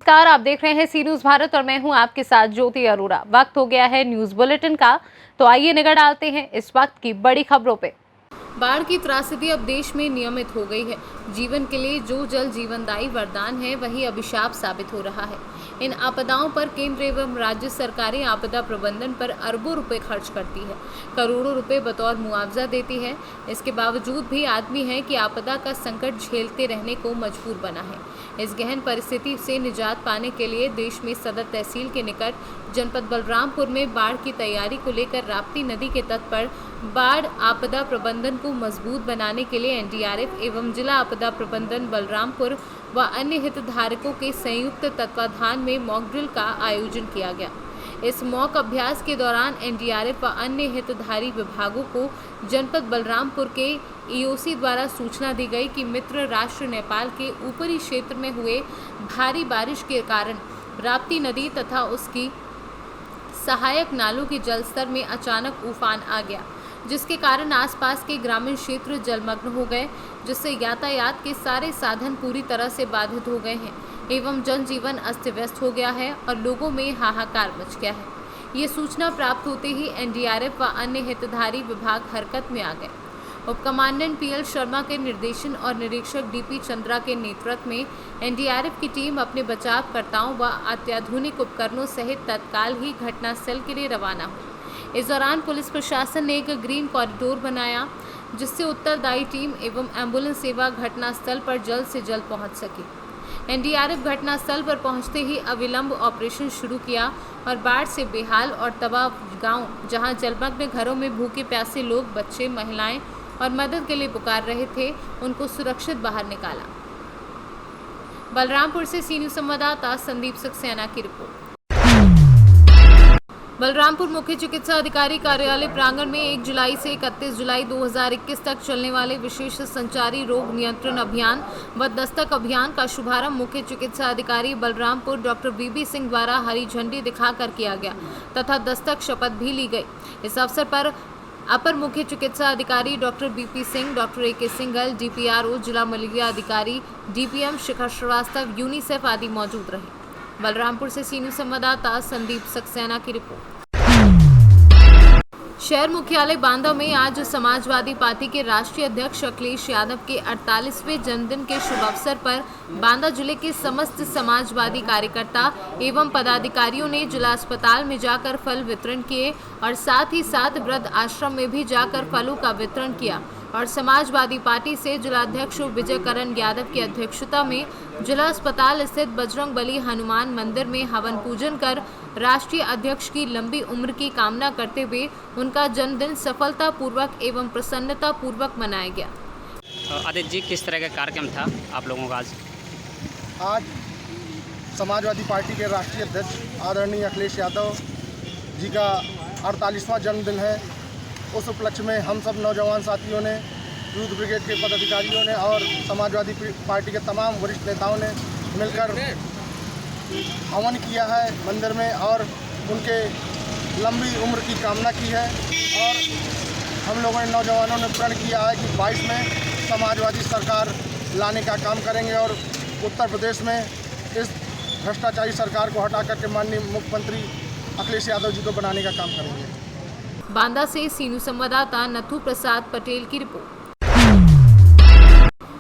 नमस्कार, आप देख रहे हैं सी न्यूज भारत और मैं हूं आपके साथ ज्योति अरोड़ा। वक्त हो गया है न्यूज बुलेटिन का, तो आइए नजर डालते हैं इस वक्त की बड़ी खबरों पे। बाढ़ की त्रासदी अब देश में नियमित हो गई है। जीवन के लिए जो जल जीवनदायी वरदान है वही अभिशाप साबित हो रहा है। इन आपदाओं पर केंद्र एवं राज्य सरकारें आपदा प्रबंधन पर अरबों रुपए खर्च करती है, करोड़ों रुपए बतौर मुआवजा देती है। इसके बावजूद भी आदमी है कि आपदा का संकट झेलते रहने को मजबूर बना है। इस गहन परिस्थिति से निजात पाने के लिए देश में सदर तहसील के निकट जनपद बलरामपुर में बाढ़ की तैयारी को लेकर राप्ती नदी के तट पर बाढ़ आपदा प्रबंधन को मजबूत बनाने के लिए एनडीआरएफ एवं जिला आपदा प्रबंधन बलरामपुर व अन्य हितधारकों के संयुक्त तत्वाधान में मॉक ड्रिल का आयोजन किया गया। इस मॉक अभ्यास के दौरान एनडीआरएफ व अन्य हितधारी विभागों को जनपद बलरामपुर के ईओसी द्वारा सूचना दी गई कि मित्र राष्ट्र नेपाल के ऊपरी क्षेत्र में हुए भारी बारिश के कारण राप्ती नदी तथा उसकी सहायक नालों के जलस्तर में अचानक उफान आ गया, जिसके कारण आसपास के ग्रामीण क्षेत्र जलमग्न हो गए, जिससे यातायात के सारे साधन पूरी तरह से बाधित हो गए हैं एवं जनजीवन अस्त व्यस्त हो गया है और लोगों में हाहाकार मच गया है। ये सूचना प्राप्त होते ही एनडीआरएफ व अन्य हितधारी विभाग हरकत में आ गए। उप कमांडेंट पीएल शर्मा के निर्देशन और निरीक्षक डीपी चंद्रा के नेतृत्व में एनडीआरएफ की टीम अपने बचावकर्ताओं व अत्याधुनिक उपकरणों सहित तत्काल ही घटनास्थल के लिए रवाना हुई। इस दौरान पुलिस प्रशासन ने एक ग्रीन कॉरिडोर बनाया, जिससे उत्तरदायी टीम एवं एम्बुलेंस सेवा घटनास्थल पर जल्द से जल्द पहुंच सके। एनडीआरएफ घटनास्थल पर पहुंचते ही अविलंब ऑपरेशन शुरू किया और बाढ़ से बेहाल और तबाह गांव, जहां जलमग्न घरों में भूखे प्यासे लोग, बच्चे, महिलाएं और मदद के लिए पुकार रहे थे, उनको सुरक्षित बाहर निकाला। बलरामपुर से सी न्यूज संवाददाता संदीप सक्सेना की रिपोर्ट। बलरामपुर मुख्य चिकित्सा अधिकारी कार्यालय प्रांगण में 1 जुलाई से 31 जुलाई 2021 तक चलने वाले विशेष संचारी रोग नियंत्रण अभियान व दस्तक अभियान का शुभारंभ मुख्य चिकित्सा अधिकारी बलरामपुर डॉक्टर बीबी सिंह द्वारा हरी झंडी दिखाकर किया गया तथा दस्तक शपथ भी ली गई। इस अवसर पर अपर मुख्य चिकित्सा अधिकारी doctor BP Singh, doctor AK Singhal, DPRO, जिला मलेरिया अधिकारी DPM शिखर श्रीवास्तव, यूनिसेफ आदि मौजूद रहे। बलरामपुर से सी न्यूज संवाददाता संदीप सक्सेना की रिपोर्ट। शहर मुख्यालय बांदा में आज समाजवादी पार्टी के राष्ट्रीय अध्यक्ष अखिलेश यादव के 48वें जन्मदिन के शुभ अवसर पर बांदा जिले के समस्त समाजवादी कार्यकर्ता एवं पदाधिकारियों ने जिला अस्पताल में जाकर फल वितरण किए और साथ ही साथ वृद्ध आश्रम में भी जाकर फलों का वितरण किया और समाजवादी पार्टी से जिलाध्यक्ष विजय करण यादव की अध्यक्षता में जिला अस्पताल स्थित बजरंगबली हनुमान मंदिर में हवन पूजन कर राष्ट्रीय अध्यक्ष की लंबी उम्र की कामना करते हुए उनका जन्मदिन सफलता पूर्वक एवं प्रसन्नता पूर्वक मनाया गया। आदित्य जी, किस तरह का कार्यक्रम था आप लोगों का आज समाजवादी पार्टी के राष्ट्रीय अध्यक्ष आदरणीय अखिलेश यादव जी का 48वां जन्मदिन है। उस उपलक्ष्य में हम सब नौजवान साथियों ने, यूथ ब्रिगेड के पदाधिकारियों ने और समाजवादी पार्टी के तमाम वरिष्ठ नेताओं ने मिलकर हवन किया है मंदिर में और उनके लंबी उम्र की कामना की है। और हम लोगों ने, नौजवानों ने प्रण किया है कि 22 में समाजवादी सरकार लाने का काम करेंगे और उत्तर प्रदेश में इस भ्रष्टाचारी सरकार को हटा करके माननीय मुख्यमंत्री अखिलेश यादव जी को बनाने का काम करेंगे। बांदा से सी न्यूज संवाददाता नथु प्रसाद पटेल की रिपोर्ट।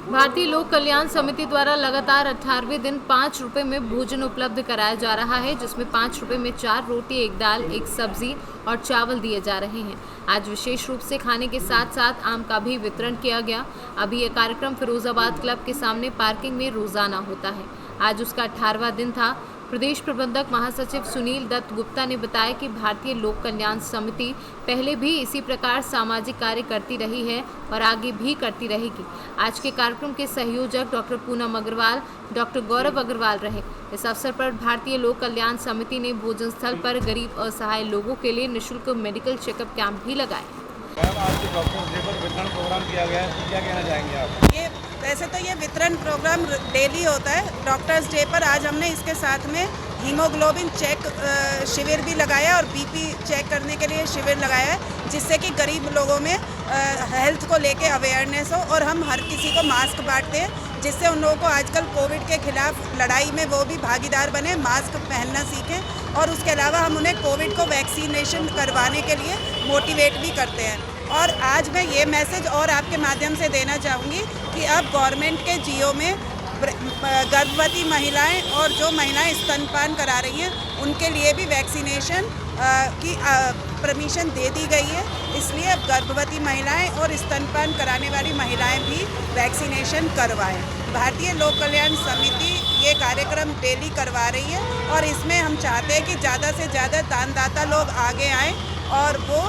भारतीय लोक कल्याण समिति द्वारा लगातार 18वें दिन 5 रुपए में भोजन उपलब्ध कराया जा रहा है, जिसमें 5 रुपए में 4 रोटी, 1 दाल, 1 सब्जी और चावल दिए जा रहे हैं। आज विशेष रूप से खाने के साथ साथ आम का भी वितरण किया गया। अभी यह कार्यक्रम फिरोजाबाद क्लब के सामने पार्किंग में रोजाना होता है। आज उसका 18वां दिन था। प्रदेश प्रबंधक महासचिव सुनील दत्त गुप्ता ने बताया कि भारतीय लोक कल्याण समिति पहले भी इसी प्रकार सामाजिक कार्य करती रही है और आगे भी करती रहेगी। आज के कार्यक्रम के संयोजक डॉक्टर पूनम अग्रवाल, डॉक्टर गौरव अग्रवाल रहे। इस अवसर पर भारतीय लोक कल्याण समिति ने भोजन स्थल पर गरीब असहाय लोगों के लिए निःशुल्क मेडिकल चेकअप कैंप भी लगाए। आज के डॉक्टर लेबर वितरण प्रोग्राम किया गया है, क्या कहना चाहेंगे आप? ये वैसे तो ये वितरण प्रोग्राम डेली होता है। डॉक्टर्स डे पर आज हमने इसके साथ में हीमोग्लोबिन चेक शिविर भी लगाया और बीपी चेक करने के लिए शिविर लगाया है, जिससे कि गरीब लोगों में हेल्थ को लेके अवेयरनेस हो। और हम हर किसी को मास्क बांटते हैं, जिससे उन लोगों को आजकल कोविड के खिलाफ लड़ाई में वो भी भागीदार बने, मास्क पहनना सीखें। और उसके अलावा हम उन्हें कोविड को वैक्सीनेशन करवाने के लिए मोटिवेट भी करते हैं। और आज मैं ये मैसेज और आपके माध्यम से देना चाहूँगी कि अब गवर्नमेंट के जियो में गर्भवती महिलाएं और जो महिलाएं स्तनपान करा रही हैं उनके लिए भी वैक्सीनेशन की परमिशन दे दी गई है। इसलिए अब गर्भवती महिलाएं और स्तनपान कराने वाली महिलाएं भी वैक्सीनेशन करवाएं। भारतीय लोक कल्याण समिति ये कार्यक्रम डेली करवा रही है और इसमें हम चाहते हैं कि ज़्यादा से ज़्यादा दानदाता लोग आगे आएँ और वो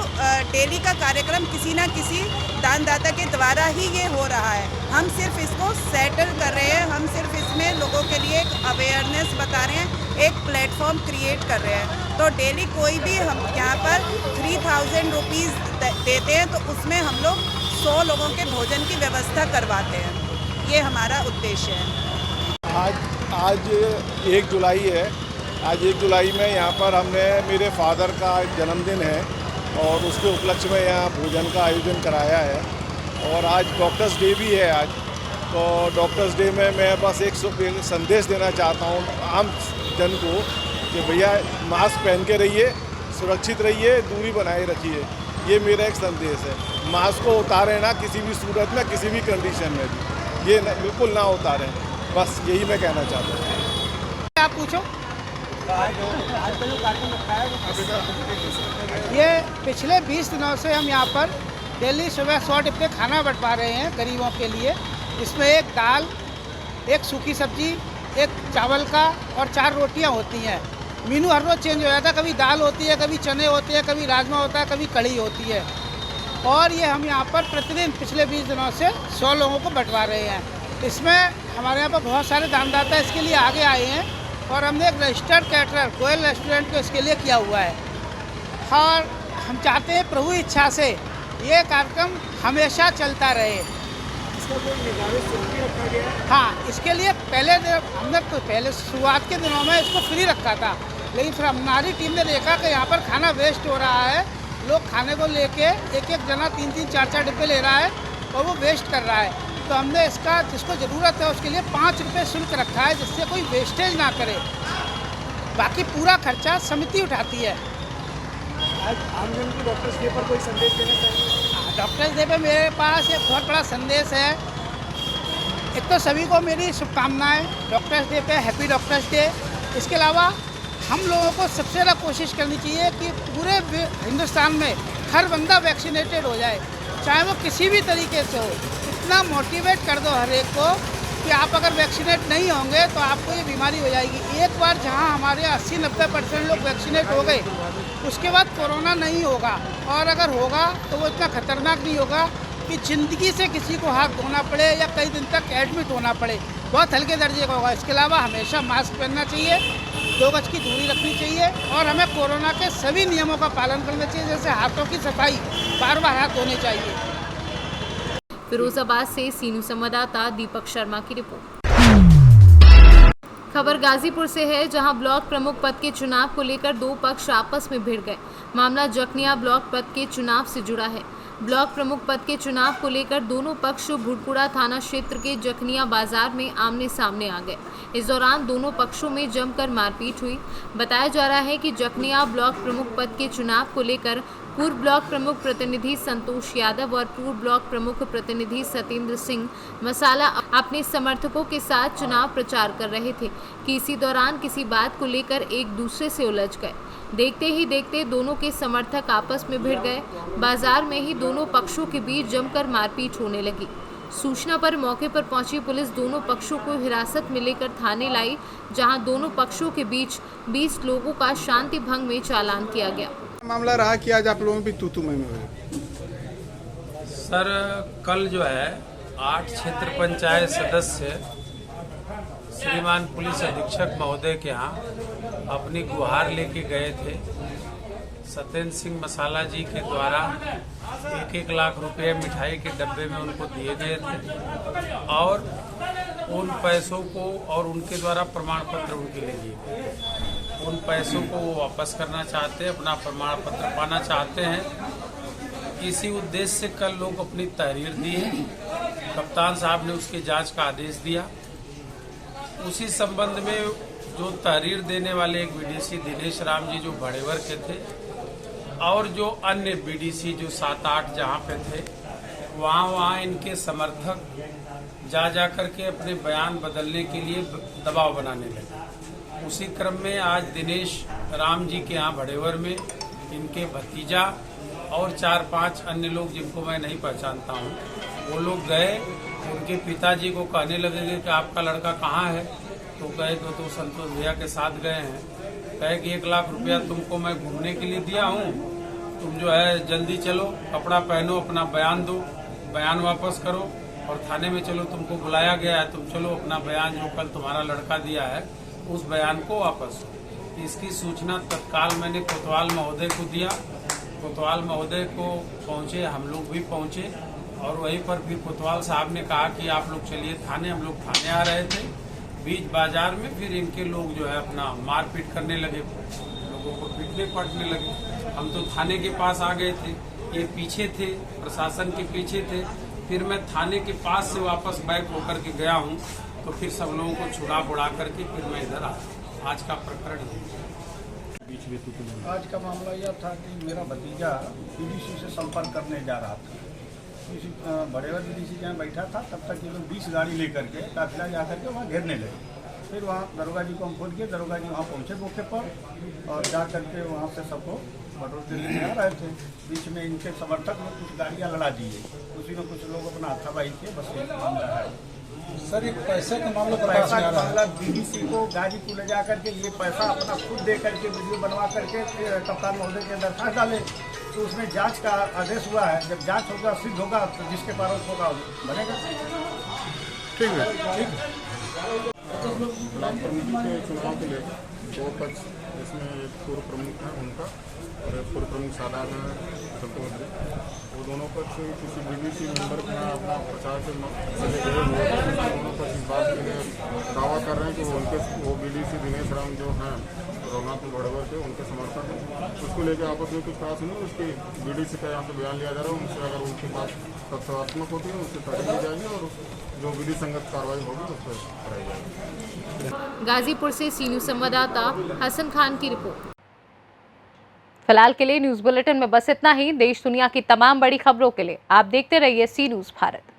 डेली का कार्यक्रम किसी ना किसी दानदाता के द्वारा ही ये हो रहा है। हम सिर्फ इसको सेटल कर रहे हैं, हम सिर्फ इसमें लोगों के लिए एक अवेयरनेस बता रहे हैं, एक प्लेटफॉर्म क्रिएट कर रहे हैं। तो डेली कोई भी हम यहाँ पर 3000 रुपीज़ देते हैं तो उसमें हम लोग 100 लोगों के भोजन की व्यवस्था करवाते हैं। ये हमारा उद्देश्य है। आज 1 जुलाई है। आज 1 जुलाई में यहाँ पर हमने मेरे फादर का जन्मदिन है और उसके उपलक्ष्य में यहाँ भोजन का आयोजन कराया है। और आज डॉक्टर्स डे भी है आज। तो डॉक्टर्स डे में मैं बस एक संदेश देना चाहता हूँ आम जन को कि भैया मास्क पहन के रहिए, सुरक्षित रहिए, दूरी बनाए रखिए। ये मेरा एक संदेश है। मास्क को उतारें ना किसी भी सूरत में, किसी भी कंडीशन में भी, ये बिल्कुल ना उतारें। बस यही मैं कहना चाहता हूँ। आप पूछो। ये पिछले 20 दिनों से हम यहाँ पर डेली सुबह 100 डिब्बे खाना बंटवा रहे हैं गरीबों के लिए। इसमें एक दाल, एक सूखी सब्जी, एक चावल का और 4 रोटियाँ होती हैं। मेनू हर रोज़ चेंज हो जाता है, कभी दाल होती है, कभी चने होते हैं, कभी राजमा होता है, कभी कढ़ी होती है। और ये हम यहाँ पर प्रतिदिन पिछले 20 दिनों से 100 लोगों को बंटवा रहे हैं। इसमें हमारे यहाँ पर बहुत सारे दानदाता इसके लिए आगे आए हैं और हमने एक रजिस्टर्ड कैटरर कोयल रेस्टोरेंट को इसके लिए किया हुआ है। और हम चाहते हैं प्रभु इच्छा से ये कार्यक्रम हमेशा चलता रहे। इसका कोई निर्धारित शुल्क भी रखा गया है? हाँ, इसके लिए हमने तो पहले शुरुआत के दिनों में इसको फ्री रखा था, लेकिन फिर हमारी टीम ने देखा कि यहाँ पर खाना वेस्ट हो रहा है। लोग खाने को लेके एक जना 3-3, 4-4 डिब्बे ले रहा है और वो वेस्ट कर रहा है। तो हमने इसका जिसको ज़रूरत है उसके लिए 5 रुपये शुल्क रखा है, जिससे कोई वेस्टेज ना करे। बाकी पूरा खर्चा समिति उठाती है। आज आमजन की डॉक्टर्स डे पर कोई संदेश देना चाहिए? डॉक्टर्स डे पे मेरे पास एक बहुत बड़ा संदेश है। एक तो सभी को मेरी शुभकामनाएं डॉक्टर्स डे पे, हैप्पी डॉक्टर्स डे। इसके अलावा हम लोगों को सबसे ज़्यादा कोशिश करनी चाहिए कि पूरे हिंदुस्तान में हर बंदा वैक्सीनेटेड हो जाए, चाहे वो किसी भी तरीके से हो। इतना मोटिवेट कर दो हर एक को कि आप अगर वैक्सीनेट नहीं होंगे तो आपको ये बीमारी हो जाएगी। एक बार जहां हमारे 80-90% लोग वैक्सीनेट हो गए, उसके बाद कोरोना नहीं होगा, और अगर होगा तो वो इतना खतरनाक नहीं होगा कि ज़िंदगी से किसी को हाथ धोना पड़े या कई दिन तक एडमिट होना पड़े। बहुत हल्के दर्जे का होगा। इसके अलावा हमेशा मास्क पहनना चाहिए, 2 गज की दूरी रखनी चाहिए और हमें कोरोना के सभी नियमों का पालन करना चाहिए, जैसे हाथों की सफाई, बार-बार हाथ धोने चाहिए। फिरोजाबाद से सीनू संवाददाता दीपक शर्मा की रिपोर्ट। खबर गाजीपुर से है, जहां ब्लॉक प्रमुख पद के चुनाव को लेकर 2 पक्ष आपस में भिड़ गए। मामला जखनिया ब्लॉक पद के चुनाव से जुड़ा है। ब्लॉक प्रमुख पद के चुनाव को लेकर दोनों पक्ष भुटकुड़ा थाना क्षेत्र के जखनिया बाजार में आमने सामने आ गए। इस दौरान दोनों पक्षों में जमकर मारपीट हुई। बताया जा रहा है कि जखनिया ब्लॉक प्रमुख पद के चुनाव को लेकर पूर्व ब्लॉक प्रमुख प्रतिनिधि संतोष यादव और पूर्व ब्लॉक प्रमुख प्रतिनिधि सत्येंद्र सिंह मसाला अपने समर्थकों के साथ चुनाव प्रचार कर रहे थे कि इसी दौरान किसी बात को लेकर एक दूसरे से उलझ गए। देखते ही देखते दोनों के समर्थक आपस में भिड़ गए। बाजार में ही दोनों पक्षों के बीच जमकर मारपीट होने लगी। सूचना पर मौके पर पहुंची पुलिस दोनों पक्षों को हिरासत में लेकर थाने लाई, जहां दोनों पक्षों के बीच 20 लोगों का शांति भंग में चालान किया गया। मामला रहा कि आज आप लोगों की तू-तू मैं हुई? सर, कल जो है 8 क्षेत्र पंचायत सदस्य श्रीमान पुलिस अधीक्षक महोदय के यहाँ अपनी गुहार लेके गए थे। सत्येंद्र सिंह मसाला जी के द्वारा 1-1 लाख रुपए मिठाई के डब्बे में उनको दिए गए थे और उन पैसों को और उनके द्वारा प्रमाण पत्र उनके लिए दिए गए। उन पैसों को वो वापस करना चाहते हैं, अपना प्रमाण पत्र पाना चाहते हैं। इसी उद्देश्य से कल लोग अपनी तहरीर दी है। कप्तान साहब ने उसके जांच का आदेश दिया। उसी संबंध में जो तहरीर देने वाले एक बीडीसी दिनेश राम जी जो बड़ेवर के थे और जो अन्य बीडीसी जो 7-8 जहाँ पे थे, वहाँ इनके समर्थक जा करके अपने बयान बदलने के लिए दबाव बनाने लगे। उसी क्रम में आज दिनेश राम जी के यहाँ बड़ेवर में इनके भतीजा और 4-5 अन्य लोग जिनको मैं नहीं पहचानता हूँ, वो लोग गए, उनके पिताजी को कहने लगे कि आपका लड़का कहाँ है। तो कहे तो संतोष भैया के साथ गए हैं। कहे कि 1 लाख रुपया तुमको मैं घूमने के लिए दिया हूँ, तुम जो है जल्दी चलो, कपड़ा पहनो, अपना बयान दो, बयान वापस करो और थाने में चलो, तुमको बुलाया गया है, तुम चलो अपना बयान जो कल तुम्हारा लड़का दिया है उस बयान को वापस दो। इसकी सूचना तत्काल मैंने कोतवाल महोदय को दिया। कोतवाल महोदय को पहुँचे, हम लोग भी पहुँचे और वहीं पर फिर कोतवाल साहब ने कहा कि आप लोग चलिए थाने। हम लोग थाने आ रहे थे, बीच बाजार में फिर इनके लोग जो है अपना मारपीट करने लगे, लोगों को पीटने पड़ने लगे। हम तो थाने के पास आ गए थे, ये पीछे थे, प्रशासन के पीछे थे। फिर मैं थाने के पास से वापस बैक होकर के गया हूँ, तो फिर सब लोगों को छुड़ा बुड़ा करके फिर मैं इधर आया। आज का प्रकरण है। आज का मामला यह था कि मेरा भतीजा बीडीसी से संपर्क करने जा रहा था। किसी बड़ेवर बीडीसी जहाँ बैठा था, तब तक ये लोग 20 गाड़ी लेकर के काफिला जा करके वहाँ घेरने लगे। फिर वहाँ दरोगा जी को हम फोन किए, दरोगा जी वहाँ पहुँचे मौके पर और जा करके वहाँ से सबको बटोर के लेके आ रहे थे। बीच में इनके समर्थक ने कुछ गाड़ियाँ लड़ा दिए, उसी में कुछ लोग अपना हाथापाई किए। बस यही मामला है सर। एक पैसे का मामला, पैसा का मामला बीडीसी को गाजीपुर ले जा करके ये पैसा अपना खुद दे करके वीडियो बनवा करके कप्तान महोदय के दरखास्त डाले, तो उसमें जांच का आदेश हुआ है। जब जांच होगा, सिद्ध होगा, तो जिसके पास होगा बनेगा। ठीक है, ठीक है। ब्लॉक कमेटी के चुनाव के लिए 2 पक्ष, इसमें एक पूर्व प्रमुख है उनका और एक पूर्व प्रमुख साधारण है संतोष जी। वो दोनों पक्ष किसी बीडीसी मेंबर का अपना प्रचार से गए हुए हैं। दोनों पक्ष इस बात के लिए दावा कर रहे हैं कि वो बीडीसी दिनेश राम जो हैं रघुनाथपुर बड़ेवर के, उनके समर्थक हैं। उसको लेकर आपस में कुछ बात नहीं, उसकी बीडीसी का यहाँ पे बयान लिया जा रहा है। उनसे अगर उनके पास तथ्यात्मक होती है उससे तहरीर ली जाएगी और जो विधि संगत कार्रवाई होगी उस पर कराई जाएगी। गाजीपुर से सी न्यूज़ संवाददाता हसन खान की रिपोर्ट। फिलहाल के लिए न्यूज़ बुलेटिन में बस इतना ही। देश दुनिया की तमाम बड़ी खबरों के लिए आप देखते रहिए सी न्यूज़ भारत।